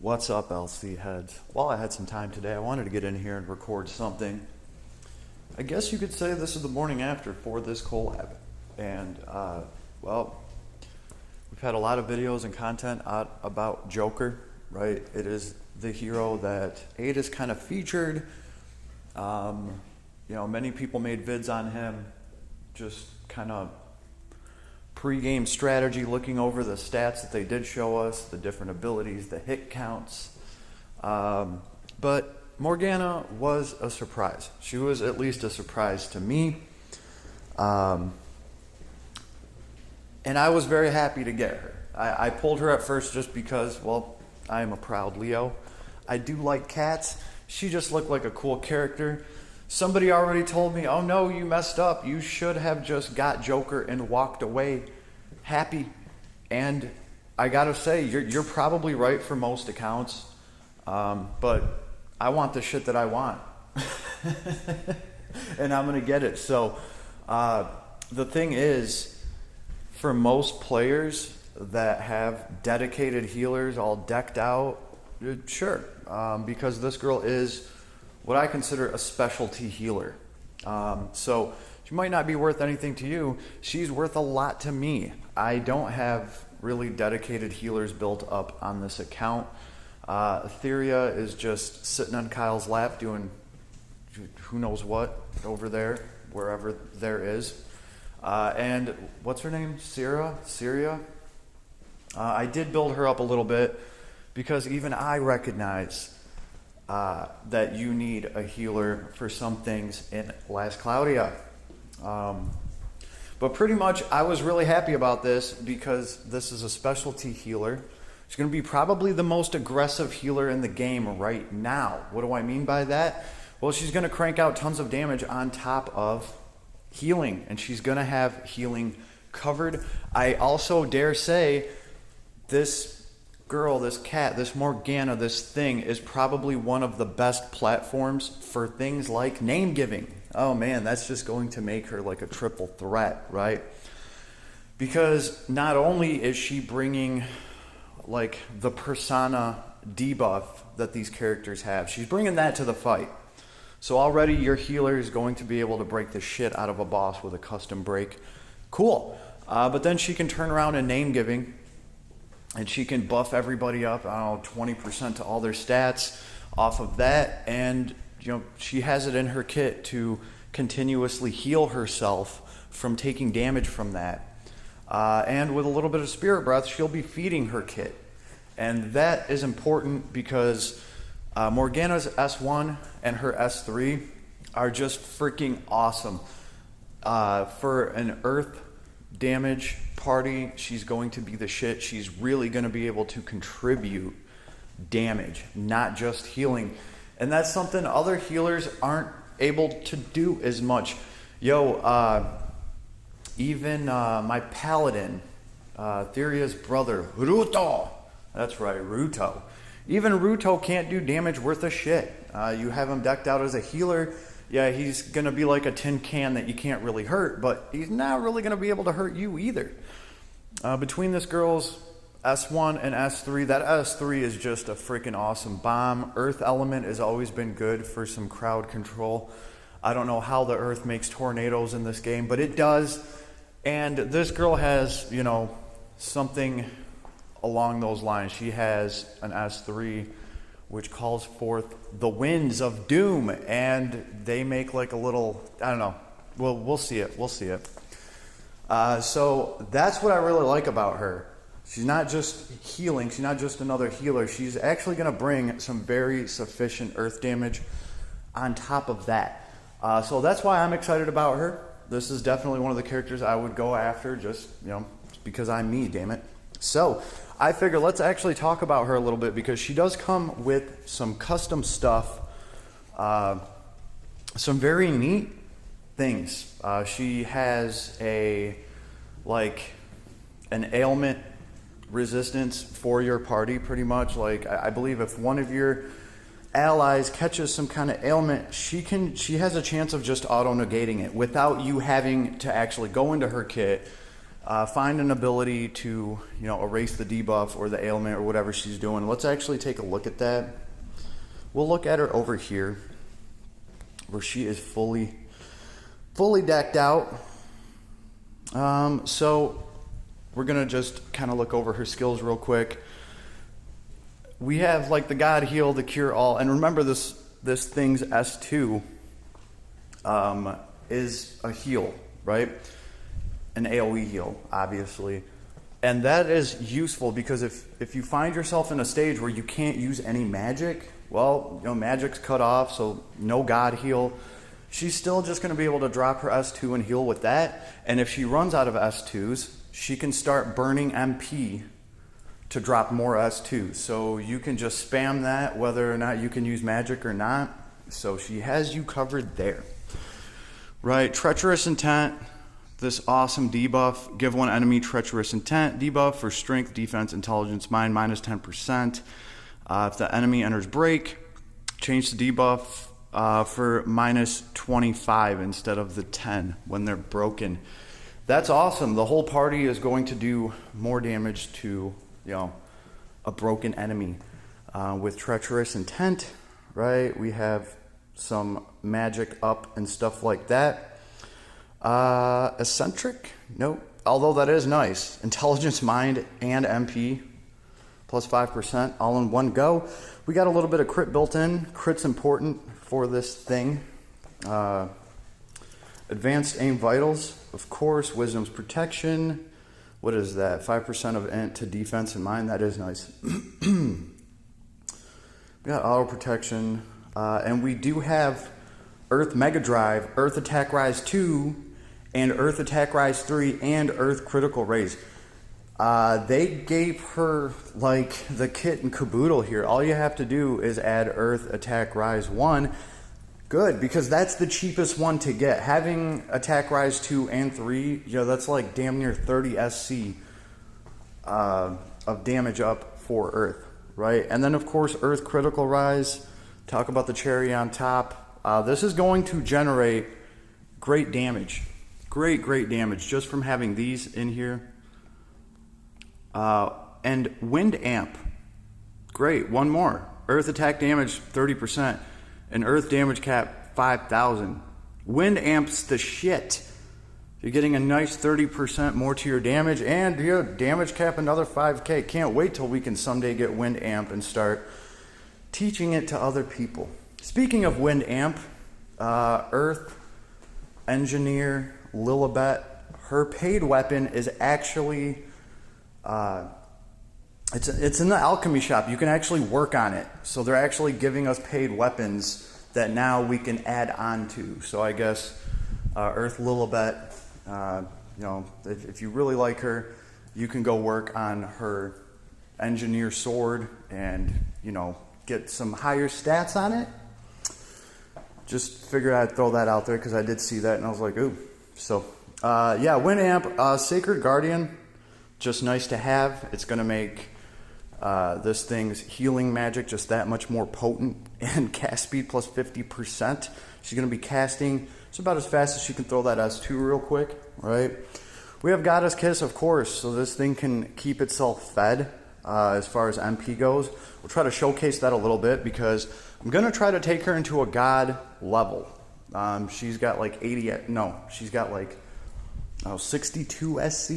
What's up, LC heads? While I had some time today, I wanted to get in here and record something. I guess you could say this is the morning after for this collab. And, well, we've had a lot of videos and content out about Joker, right? It is the hero that Ada's kind of featured. Many people made vids on him, just kind of pre-game strategy, looking over the stats that they did show us, the different abilities, the hit counts. But Morgana was a surprise. She was at least a surprise to me. And I was very happy to get her. I pulled her at first just because, well, I am a proud Leo. I do like cats. She just looked like a cool character. Somebody already told me, oh no, you messed up. You should have just got Joker and walked away happy. And I gotta say, you're probably right for most accounts. But I want the shit that I want. And I'm gonna get it. So the thing is, for most players that have dedicated healers all decked out, sure. Because this girl is what I consider a specialty healer. So she might not be worth anything to you. She's worth a lot to me. I don't have really dedicated healers built up on this account. Etheria is just sitting on Kyle's lap doing who knows what over there, wherever there is. And what's her name? Syria? I did build her up a little bit because even I recognize that you need a healer for some things in Last Cloudia. But pretty much I was really happy about this because this is a specialty healer. She's going to be probably the most aggressive healer in the game right now. What do I mean by that? Well, she's going to crank out tons of damage on top of healing, and she's going to have healing covered. I also dare say this girl, this cat, this Morgana, this thing is probably one of the best platforms for things like name giving. Oh man, that's just going to make her like a triple threat, right? Because not only is she bringing like the persona debuff that these characters have, she's bringing that to the fight. So already your healer is going to be able to break the shit out of a boss with a custom break. Cool. But then she can turn around in name giving, and she can buff everybody up, I don't know, 20% to all their stats off of that. And she has it in her kit to continuously heal herself from taking damage from that. And with a little bit of spirit breath, she'll be feeding her kit. And that is important because Morgana's S1 and her S3 are just freaking awesome. For an earth damage party, she's going to be the shit. She's really going to be able to contribute damage, not just healing. And that's something other healers aren't able to do as much. Even my paladin, Theria's brother, Ruto. That's right, Ruto. Even Ruto can't do damage worth a shit. You have him decked out as a healer. Yeah, he's going to be like a tin can that you can't really hurt, but he's not really going to be able to hurt you either. Between this girl's S1 and S3, that S3 is just a freaking awesome bomb. Earth element has always been good for some crowd control. I don't know how the earth makes tornadoes in this game, but it does. And this girl has, something along those lines. She has an S3 which calls forth the winds of doom, and they make like a little, I don't know, we'll see it. So that's what I really like about her. She's not just healing, she's not just another healer, she's actually going to bring some very sufficient earth damage on top of that. So that's why I'm excited about her. This is definitely one of the characters I would go after, just because I'm me, damn it. So I figure let's actually talk about her a little bit, because she does come with some custom stuff, some very neat things. She has an ailment resistance for your party, pretty much. Like, I believe if one of your allies catches some kind of ailment, she has a chance of just auto negating it without you having to actually go into her kit, find an ability to, you know, erase the debuff or the ailment or whatever she's doing. Let's actually take a look at that. We'll look at her over here where she is fully decked out. So we're gonna just kind of look over her skills real quick. We have like the God Heal, the Cure All, and remember this thing's S2 is a heal, right? An AoE heal, obviously. And that is useful because if you find yourself in a stage where you can't use any magic, well, you know, magic's cut off, so no God Heal. She's still just going to be able to drop her S2 and heal with that. And if she runs out of S2s, she can start burning MP to drop more S2s. So you can just spam that whether or not you can use magic or not. So she has you covered there. Right, Treacherous Intent. This awesome debuff. Give one enemy Treacherous Intent debuff for strength, defense, intelligence, mind, minus 10%. If the enemy enters break, change the debuff for minus 25 instead of the 10 when they're broken. That's awesome. The whole party is going to do more damage to, you know, a broken enemy with Treacherous Intent, right? We have some magic up and stuff like that. Eccentric? Nope. Although that is nice. Intelligence, mind, and MP. Plus 5% all in one go. We got a little bit of crit built in. Crit's important for this thing. Advanced aim vitals, of course. Wisdom's protection. What is that? 5% of int to defense and mind. That is nice. We got auto protection. And we do have Earth Mega Drive, Earth Attack Rise 2, and Earth Attack Rise 3, and Earth Critical Raise. They gave her like the kit and caboodle here. All you have to do is add Earth Attack Rise 1. Good, because that's the cheapest one to get. Having Attack Rise 2 and 3, you know, that's like damn near 30 SC of damage up for Earth, right? And then of course Earth Critical Rise. Talk about the cherry on top. This is going to generate great damage. Great damage just from having these in here. And Wind Amp. Great, one more. Earth attack damage 30%. And Earth damage cap 5,000. Wind Amp's the shit. You're getting a nice 30% more to your damage. And your damage cap another 5k. Can't wait till we can someday get Wind Amp and start teaching it to other people. Speaking of Wind Amp, Earth Engineer Lilibet, her paid weapon is actually it's in the alchemy shop. You can actually work on it. So they're actually giving us paid weapons that now we can add on to. So I guess Earth Lilibet, you know, if you really like her, you can go work on her engineer sword and, you know, get some higher stats on it. Just figured I'd throw that out there because I did see that and I was like, ooh. So, yeah, Wind Amp, Sacred Guardian, just nice to have. It's going to make this thing's healing magic just that much more potent, and cast speed plus 50%. She's going to be casting just about as fast as she can throw that S2 real quick, right? We have Goddess Kiss, of course, so this thing can keep itself fed as far as MP goes. We'll try to showcase that a little bit because I'm going to try to take her into a God level. She's got like 80, no, she's got like 62 SC.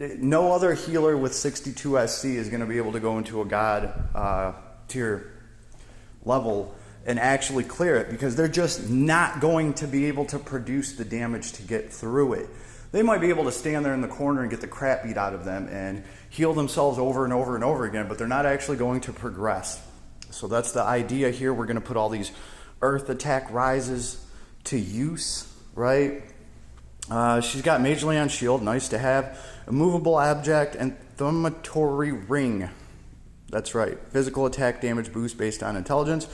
No other healer with 62 SC is going to be able to go into a God tier level and actually clear it because they're just not going to be able to produce the damage to get through it. They might be able to stand there in the corner and get the crap beat out of them and heal themselves over and over and over again, but they're not actually going to progress. So that's the idea here. We're going to put all these Earth Attack Rises to use, right? She's got Majorly on Shield, nice to have. Immovable Object and Thumatory Ring. That's right. Physical attack damage boost based on intelligence.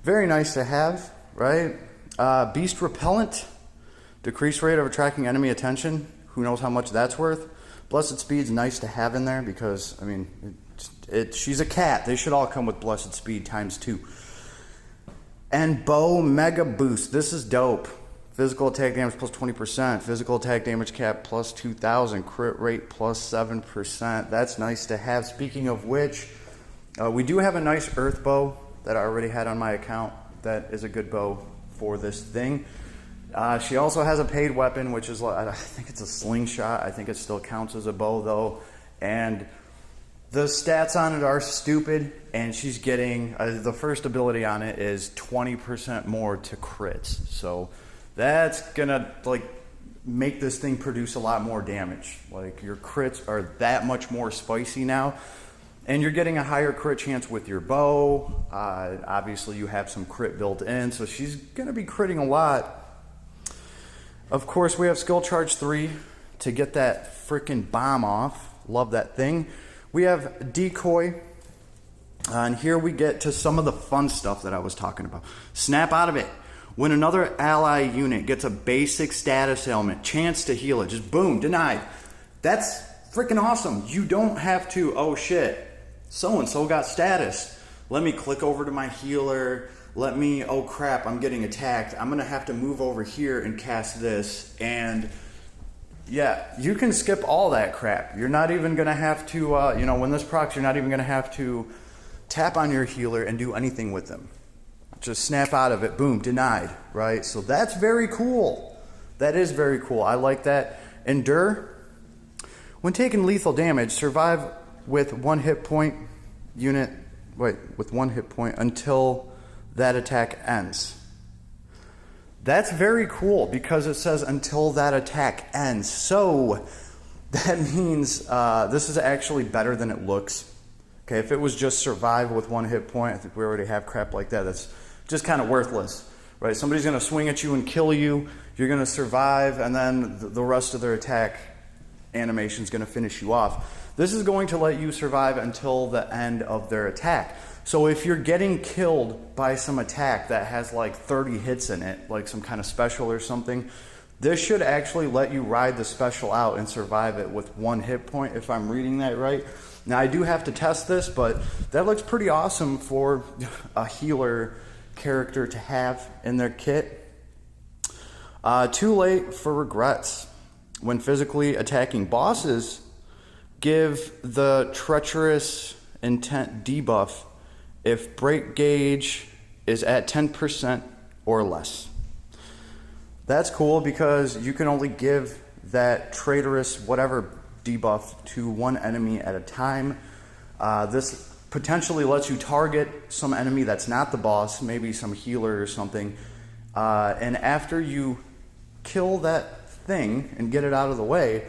Very nice to have, right? Beast Repellent. Decreased rate of attracting enemy attention. Who knows how much that's worth. Blessed Speed's nice to have in there because, I mean, she's a cat. They should all come with Blessed Speed ×2. And Bow Mega Boost. This is dope. Physical attack damage plus 20%. Physical attack damage cap plus 2,000. Crit rate plus 7%. That's nice to have. Speaking of which, we do have a nice earth bow that I already had on my account. That is a good bow for this thing. She also has a paid weapon, which is, I think it's a slingshot. I think it still counts as a bow though. And the stats on it are stupid, and she's getting, the first ability on it is 20% more to crits. So that's gonna like make this thing produce a lot more damage. Like your crits are that much more spicy now, and you're getting a higher crit chance with your bow. Obviously you have some crit built in, so she's gonna be critting a lot. Of course we have skill charge 3 to get that freaking bomb off. Love that thing. We have decoy, and here we get to some of the fun stuff that I was talking about. Snap out of it. When another ally unit gets a basic status ailment, chance to heal it, just boom, denied. That's freaking awesome. You don't have to, oh shit, so-and-so got status. Let me click over to my healer. Let me, oh crap, I'm getting attacked. I'm gonna have to move over here and cast this. And yeah, you can skip all that crap. You're not even gonna have to, when this procs, you're not even gonna have to tap on your healer and do anything with them. Just snap out of it, boom, denied, right? So that's very cool. That is very cool. I like that. Endure. When taking lethal damage, survive with one hit point until that attack ends. That's very cool because it says until that attack ends. So that means this is actually better than it looks. Okay, if it was just survive with one hit point, I think we already have crap like that. That's just kind of worthless, right? Somebody's going to swing at you and kill you. You're going to survive, and then the rest of their attack animation is going to finish you off. This is going to let you survive until the end of their attack. So if you're getting killed by some attack that has like 30 hits in it, like some kind of special or something, this should actually let you ride the special out and survive it with one hit point, if I'm reading that right. Now I do have to test this, but that looks pretty awesome for a healer character to have in their kit. Too late for regrets. When physically attacking bosses, give the treacherous intent debuff if break gauge is at 10% or less. That's cool because you can only give that traitorous whatever debuff to one enemy at a time. This potentially lets you target some enemy that's not the boss, maybe some healer or something, and after you kill that thing and get it out of the way,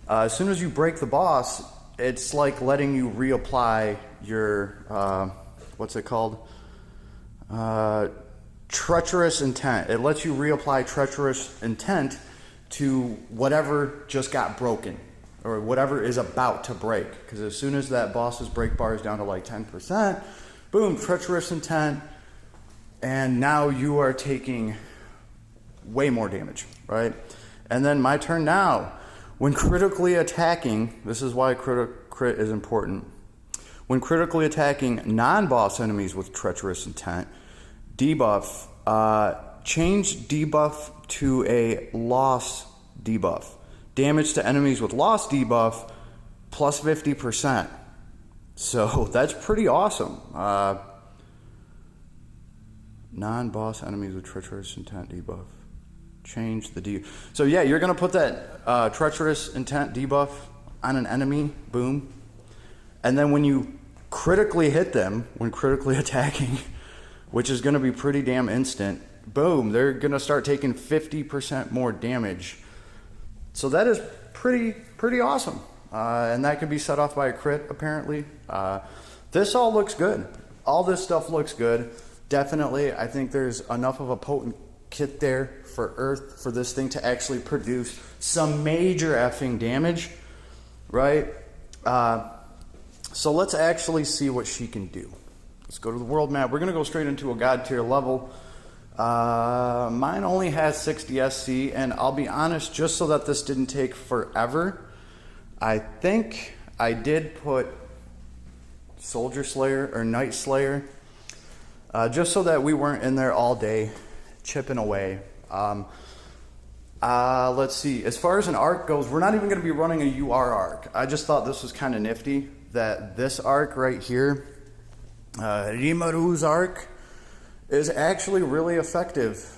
as soon as you break the boss, it's like letting you reapply your what's it called? Treacherous intent. It lets you reapply treacherous intent to whatever just got broken or whatever is about to break. Because as soon as that boss's break bar is down to like 10%, boom, treacherous intent, and now you are taking way more damage, right? And then my turn now. When critically attacking, this is why crit is important. When critically attacking non-boss enemies with treacherous intent, debuff, change debuff to a loss debuff. Damage to enemies with loss debuff plus 50%. So that's pretty awesome. Non-boss enemies with treacherous intent debuff. Change the debuff. So yeah, you're going to put that treacherous intent debuff on an enemy, boom. And then when you critically hit them, when critically attacking, which is going to be pretty damn instant, boom, they're going to start taking 50% more damage. So that is pretty awesome. And that can be set off by a crit, apparently. This all looks good. All this stuff looks good. Definitely, I think there's enough of a potent kit there for Earth for this thing to actually produce some major effing damage, right? So let's actually see what she can do. Let's go to the world map. We're going to go straight into a god tier level. Mine only has 60 SC, and I'll be honest, just so that this didn't take forever, I think I did put Soldier Slayer or Night Slayer, just so that we weren't in there all day chipping away. Let's see. As far as an arc goes, we're not even going to be running a UR arc. I just thought this was kind of nifty that this arc right here, Rimaru's arc, is actually really effective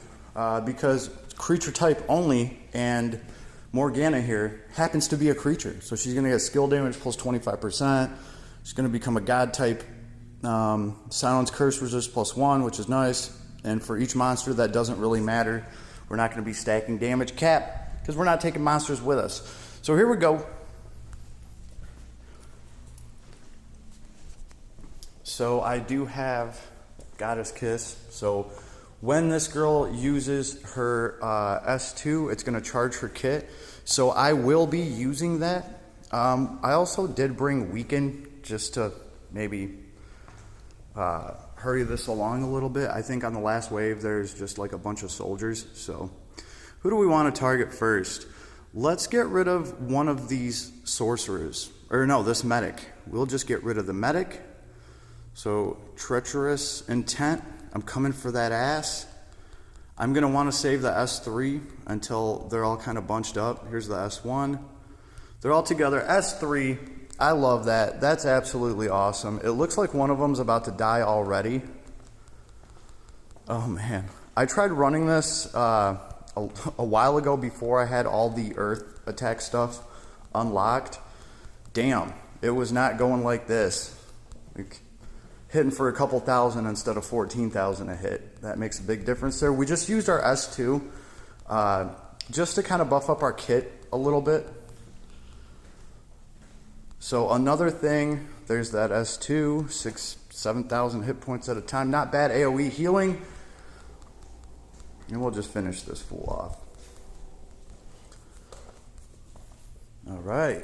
because creature type only, and Morgana here happens to be a creature. So she's going to get skill damage plus 25%. She's going to become a god type. Silence curse resist +1, which is nice. And for each monster, that doesn't really matter. We're not going to be stacking damage cap because we're not taking monsters with us. So here we go. So I do have Goddess Kiss. So when this girl uses her S2, it's going to charge her kit. So I will be using that. I also did bring Weaken just to maybe hurry this along a little bit. I think on the last wave there's just like a bunch of soldiers. So who do we want to target first? Let's get rid of one of these sorcerers. Or no, this medic. We'll just get rid of the medic. So treacherous intent. I'm coming for that ass. I'm going to want to save the S3 until they're all kind of bunched up. Here's the S1. They're all together. S3. I love that. That's absolutely awesome. It looks like one of them's about to die already. Oh man. I tried running this a while ago before I had all the earth attack stuff unlocked. Damn. It was not going like this. Like, hitting for a couple thousand instead of 14,000 a hit. That makes a big difference there. We just used our S2 just to kind of buff up our kit a little bit. So another thing, there's that S2, 7,000 hit points at a time. Not bad AoE healing. And we'll just finish this fool off. All right.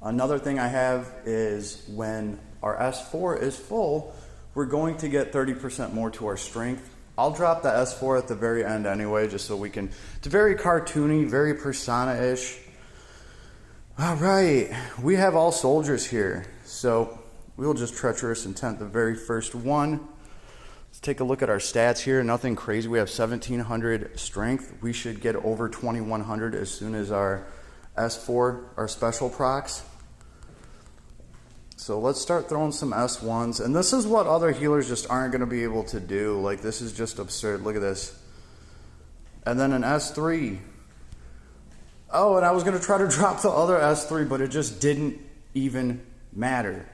Another thing I have is when our S4 is full, we're going to get 30% more to our strength. I'll drop the S4 at the very end anyway, just so we can, it's very cartoony, very Persona-ish. All right, we have all soldiers here. So we'll just treacherous intent the very first one. Let's take a look at our stats here. Nothing crazy. We have 1,700 strength. We should get over 2,100 as soon as our S4, our special procs. So let's start throwing some S1s. And this is what other healers just aren't going to be able to do. Like, this is just absurd. Look at this. And then an S3. Oh, and I was going to try to drop the other S3, but it just didn't even matter.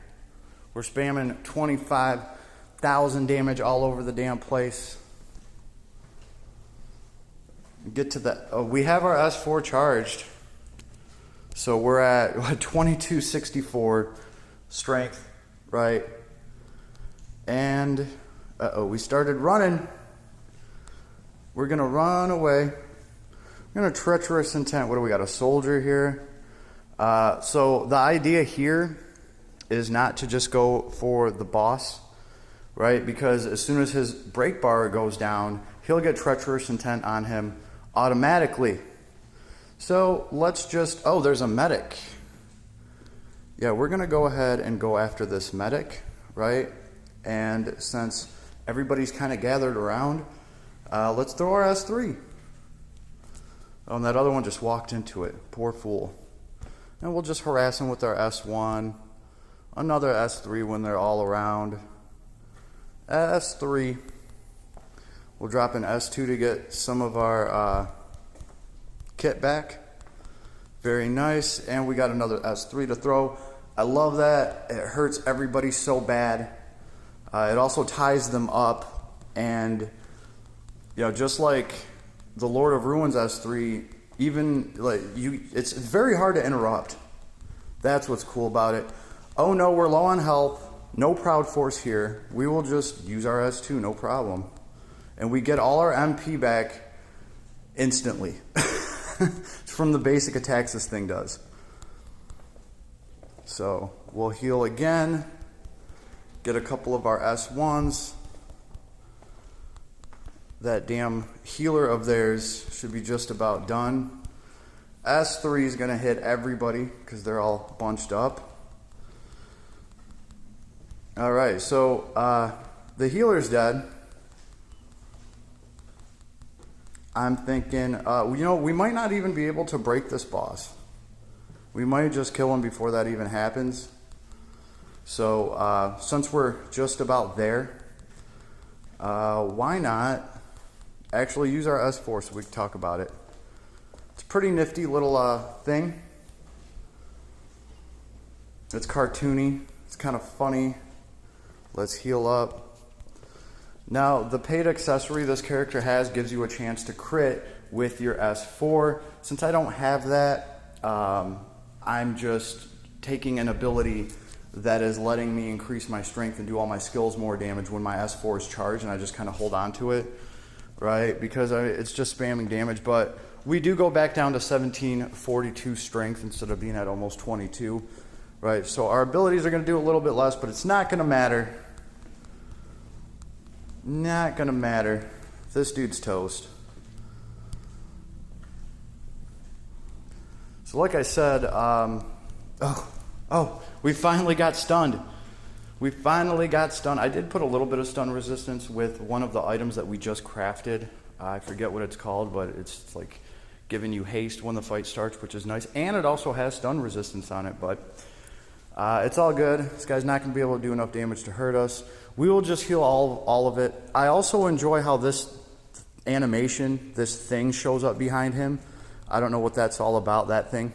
We're spamming 25,000 damage all over the damn place. Get to that. We have our S4 charged. So we're at 2264 strength, right? And we started running. We're gonna run away. We're gonna treacherous intent. What do we got? A soldier here. So the idea here is not to just go for the boss, right? Because as soon as his break bar goes down, he'll get treacherous intent on him automatically. So let's just, oh, there's a medic. Yeah, we're gonna go ahead and go after this medic, right? And since everybody's kind of gathered around, let's throw our S3. Oh, and that other one just walked into it. Poor fool. And we'll just harass him with our S1. Another S3 when they're all around. S3. We'll drop an S2 to get some of our kit back. Very nice. And we got another S3 to throw. I love that. It hurts everybody so bad. It also ties them up. And, you know, just like the Lord of Ruins S3, even like it's very hard to interrupt. That's what's cool about it. Oh no, we're low on health. No Proud Force here. We will just use our S2, no problem. And we get all our MP back instantly. From the basic attacks this thing does. So we'll heal again. Get a couple of our S1s. That damn healer of theirs should be just about done. S3 is going to hit everybody because they're all bunched up. Alright, so the healer's dead. I'm thinking, you know, we might not even be able to break this boss. We might just kill him before that even happens. So since we're just about there, why not actually use our S4 so we can talk about it. It's a pretty nifty little thing. It's cartoony. It's kind of funny. Let's heal up. Now, the paid accessory this character has gives you a chance to crit with your S4. Since I don't have that, I'm just taking an ability that is letting me increase my strength and do all my skills more damage when my S4 is charged, and I just kind of hold on to it, right? Because it's just spamming damage, but we do go back down to 1742 strength instead of being at almost 22, right? So our abilities are going to do a little bit less, but it's not going to matter. Not going to matter. This dude's toast. So like I said, we finally got stunned. We finally got stunned. I did put a little bit of stun resistance with one of the items that we just crafted. I forget what it's called, but it's like giving you haste when the fight starts, which is nice. And it also has stun resistance on it, but it's all good. This guy's not going to be able to do enough damage to hurt us. We will just heal all of it. I also enjoy how this animation, this thing shows up behind him. I don't know what that's all about, that thing.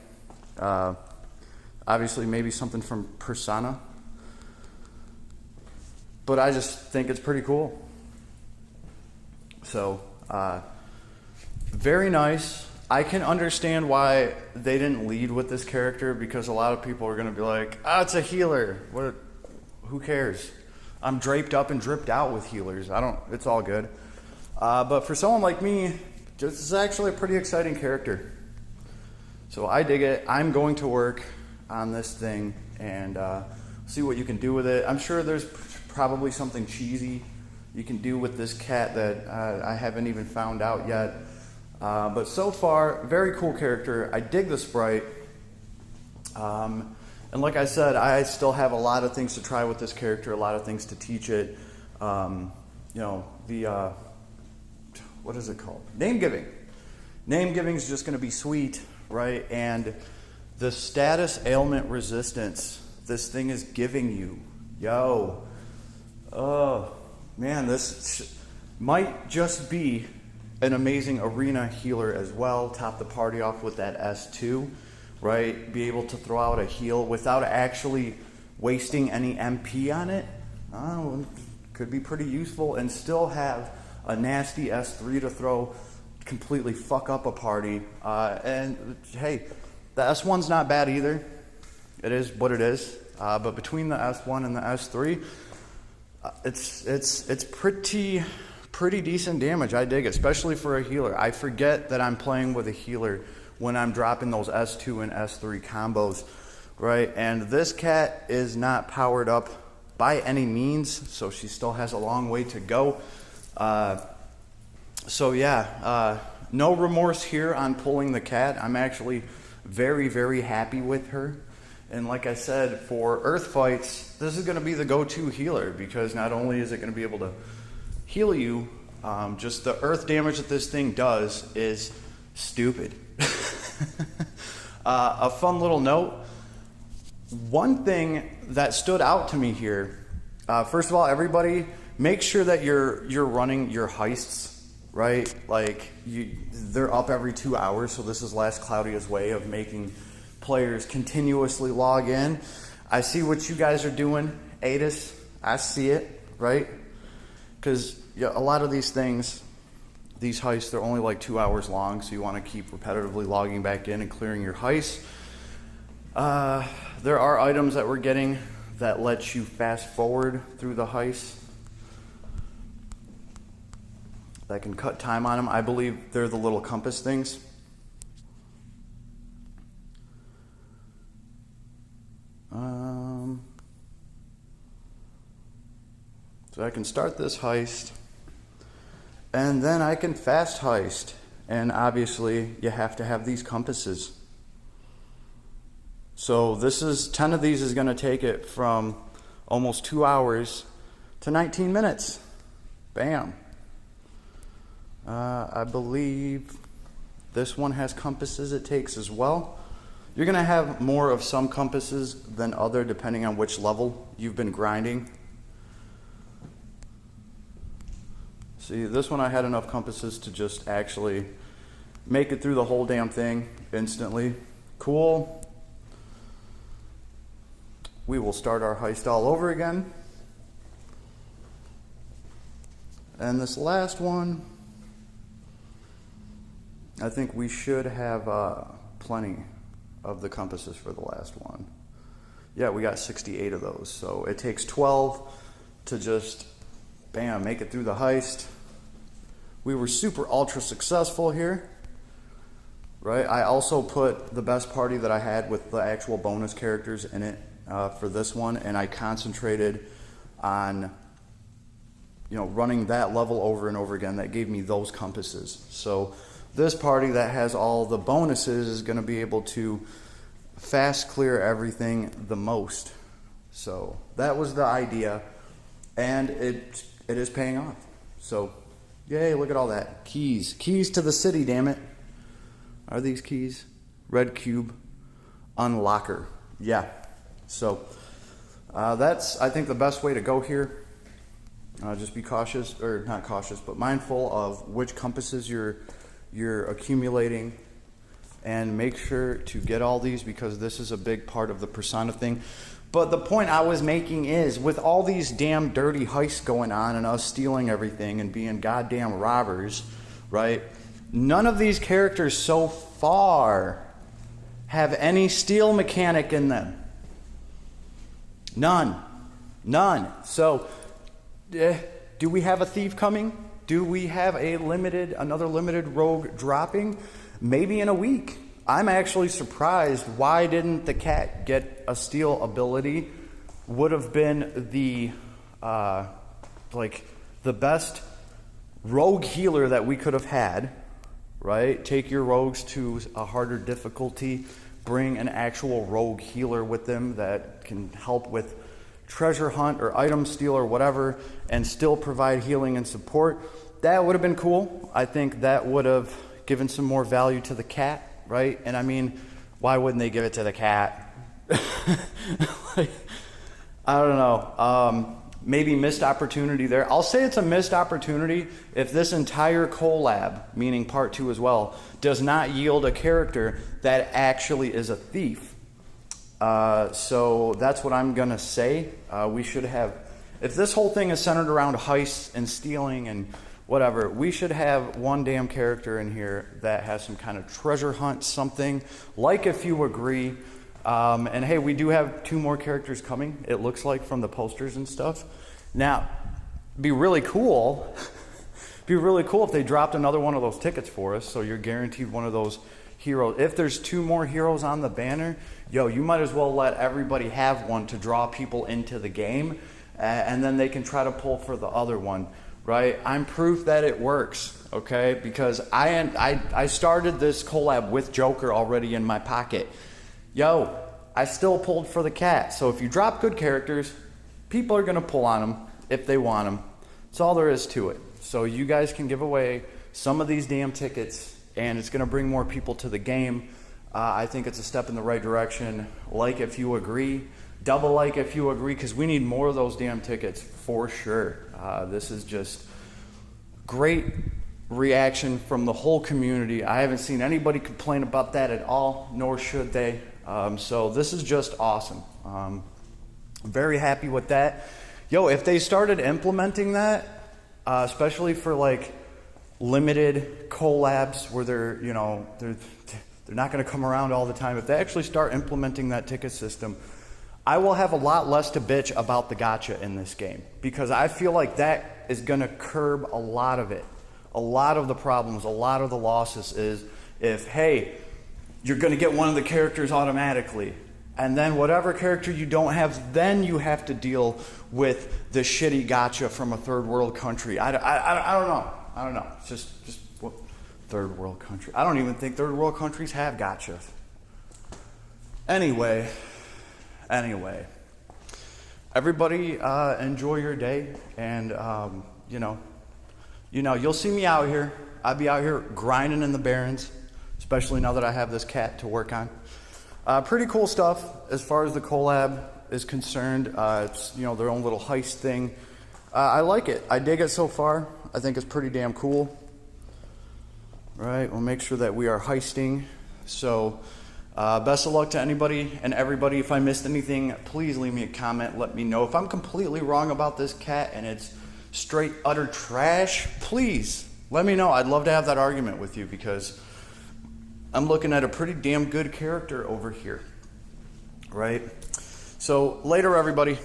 Obviously, maybe something from Persona. But I just think it's pretty cool. So, very nice. I can understand why they didn't lead with this character, because a lot of people are going to be like, it's a healer. Who cares? I'm draped up and dripped out with healers. It's all good. But for someone like me, this is actually a pretty exciting character. So I dig it. I'm going to work on this thing and see what you can do with it. I'm sure there's probably something cheesy you can do with this cat that I haven't even found out yet. But so far, very cool character. I dig the sprite. And like I said, I still have a lot of things to try with this character, a lot of things to teach it. You know, what is it called? Name giving. Name giving is just going to be sweet, right? And the status ailment resistance this thing is giving you. Yo. Oh, man, this might just be an amazing arena healer as well. Top the party off with that S2. Right, be able to throw out a heal without actually wasting any MP on it. Could be pretty useful, and still have a nasty S3 to throw, completely fuck up a party. And hey, the S1's not bad either. It is what it is. But between the S1 and the S3, it's pretty decent damage. I dig it, especially for a healer. I forget that I'm playing with a healer when I'm dropping those S2 and S3 combos, right? And this cat is not powered up by any means, so she still has a long way to go. So yeah, no remorse here on pulling the cat. I'm actually very, very happy with her. And like I said, for earth fights, this is gonna be the go-to healer, because not only is it gonna be able to heal you, just the earth damage that this thing does is stupid. A fun little note. One thing that stood out to me here, first of all, everybody, make sure that you're running your heists, right? Like, they're up every 2 hours, so this is Last Cloudia's way of making players continuously log in. I see what you guys are doing, Adis. I see it, right? Because a lot of these things, these heists, they're only like 2 hours long, so you want to keep repetitively logging back in and clearing your heists. There are items that we're getting that let you fast forward through the heists that can cut time on them. I believe they're the little compass things. So I can start this heist, and then I can fast heist. And obviously, you have to have these compasses. So 10 of these is going to take it from almost 2 hours to 19 minutes. Bam. I believe this one has compasses it takes as well. You're going to have more of some compasses than other depending on which level you've been grinding. See, this one I had enough compasses to just actually make it through the whole damn thing instantly. Cool. We will start our heist all over again. And this last one, I think we should have plenty of the compasses for the last one. Yeah, we got 68 of those. So it takes 12 to just, bam, make it through the heist. We were super ultra successful here, right? I also put the best party that I had with the actual bonus characters in it for this one, and I concentrated on, you know, running that level over and over again. That gave me those compasses. So this party that has all the bonuses is going to be able to fast clear everything the most. So that was the idea, and it is paying off. So yay, look at all that. Keys to the city, damn it. Are these keys? Red cube unlocker. Yeah. So that's, I think, the best way to go here. Just be cautious, or not cautious, but mindful of which compasses you're accumulating, and make sure to get all these, because this is a big part of the persona thing. But the point I was making is, with all these damn dirty heists going on and us stealing everything and being goddamn robbers, right? None of these characters so far have any steal mechanic in them. None. So, do we have a thief coming? Do we have another limited rogue dropping? Maybe in a week. I'm actually surprised. Why didn't the cat get a steal ability? Would have been the the best rogue healer that we could have had, right? Take your rogues to a harder difficulty. Bring an actual rogue healer with them that can help with treasure hunt or item steal or whatever, and still provide healing and support. That would have been cool. I think that would have given some more value to the cat, right? And I mean, why wouldn't they give it to the cat? I don't know. Maybe missed opportunity there. I'll say it's a missed opportunity if this entire collab, meaning part 2 as well, does not yield a character that actually is a thief. So that's what I'm gonna say. We should have, if this whole thing is centered around heists and stealing and whatever, we should have one damn character in here that has some kind of treasure hunt, something like If You Agree. And hey, we do have 2 more characters coming, it looks like, from the posters and stuff. Now, it'd be really cool if they dropped another one of those tickets for us, so you're guaranteed one of those heroes. If there's 2 more heroes on the banner, yo, you might as well let everybody have one to draw people into the game, and then they can try to pull for the other one, right? I'm proof that it works, okay? Because I started this collab with Joker already in my pocket. Yo, I still pulled for the cat. So if you drop good characters, people are going to pull on them if they want them. That's all there is to it. So you guys can give away some of these damn tickets, and it's going to bring more people to the game. I think it's a step in the right direction. Like if you agree. Double like if you agree, because we need more of those damn tickets for sure. This is just great reaction from the whole community. I haven't seen anybody complain about that at all, nor should they. So this is just awesome. I'm very happy with that. Yo, if they started implementing that, especially for like limited collabs where they're not going to come around all the time, if they actually start implementing that ticket system, I will have a lot less to bitch about the gacha in this game, because I feel like that is going to curb a lot of it. A lot of the problems, a lot of the losses is if, hey, you're going to get one of the characters automatically, and then whatever character you don't have, then you have to deal with the shitty gacha from a third world country. I don't know. It's just what, third world country. I don't even think third world countries have gachas. Anyway, everybody enjoy your day, and you'll see me out here. I'd be out here grinding in the Barrens, especially now that I have this cat to work on. Pretty cool stuff as far as the collab is concerned. It's, you know, their own little heist thing. I like it. I dig it so far. I think it's pretty damn cool. Right, we'll make sure that we are heisting. So best of luck to anybody and everybody. If I missed anything, please leave me a comment. Let me know. If I'm completely wrong about this cat and it's straight utter trash, please let me know. I'd love to have that argument with you, because I'm looking at a pretty damn good character over here. Right? So later, everybody.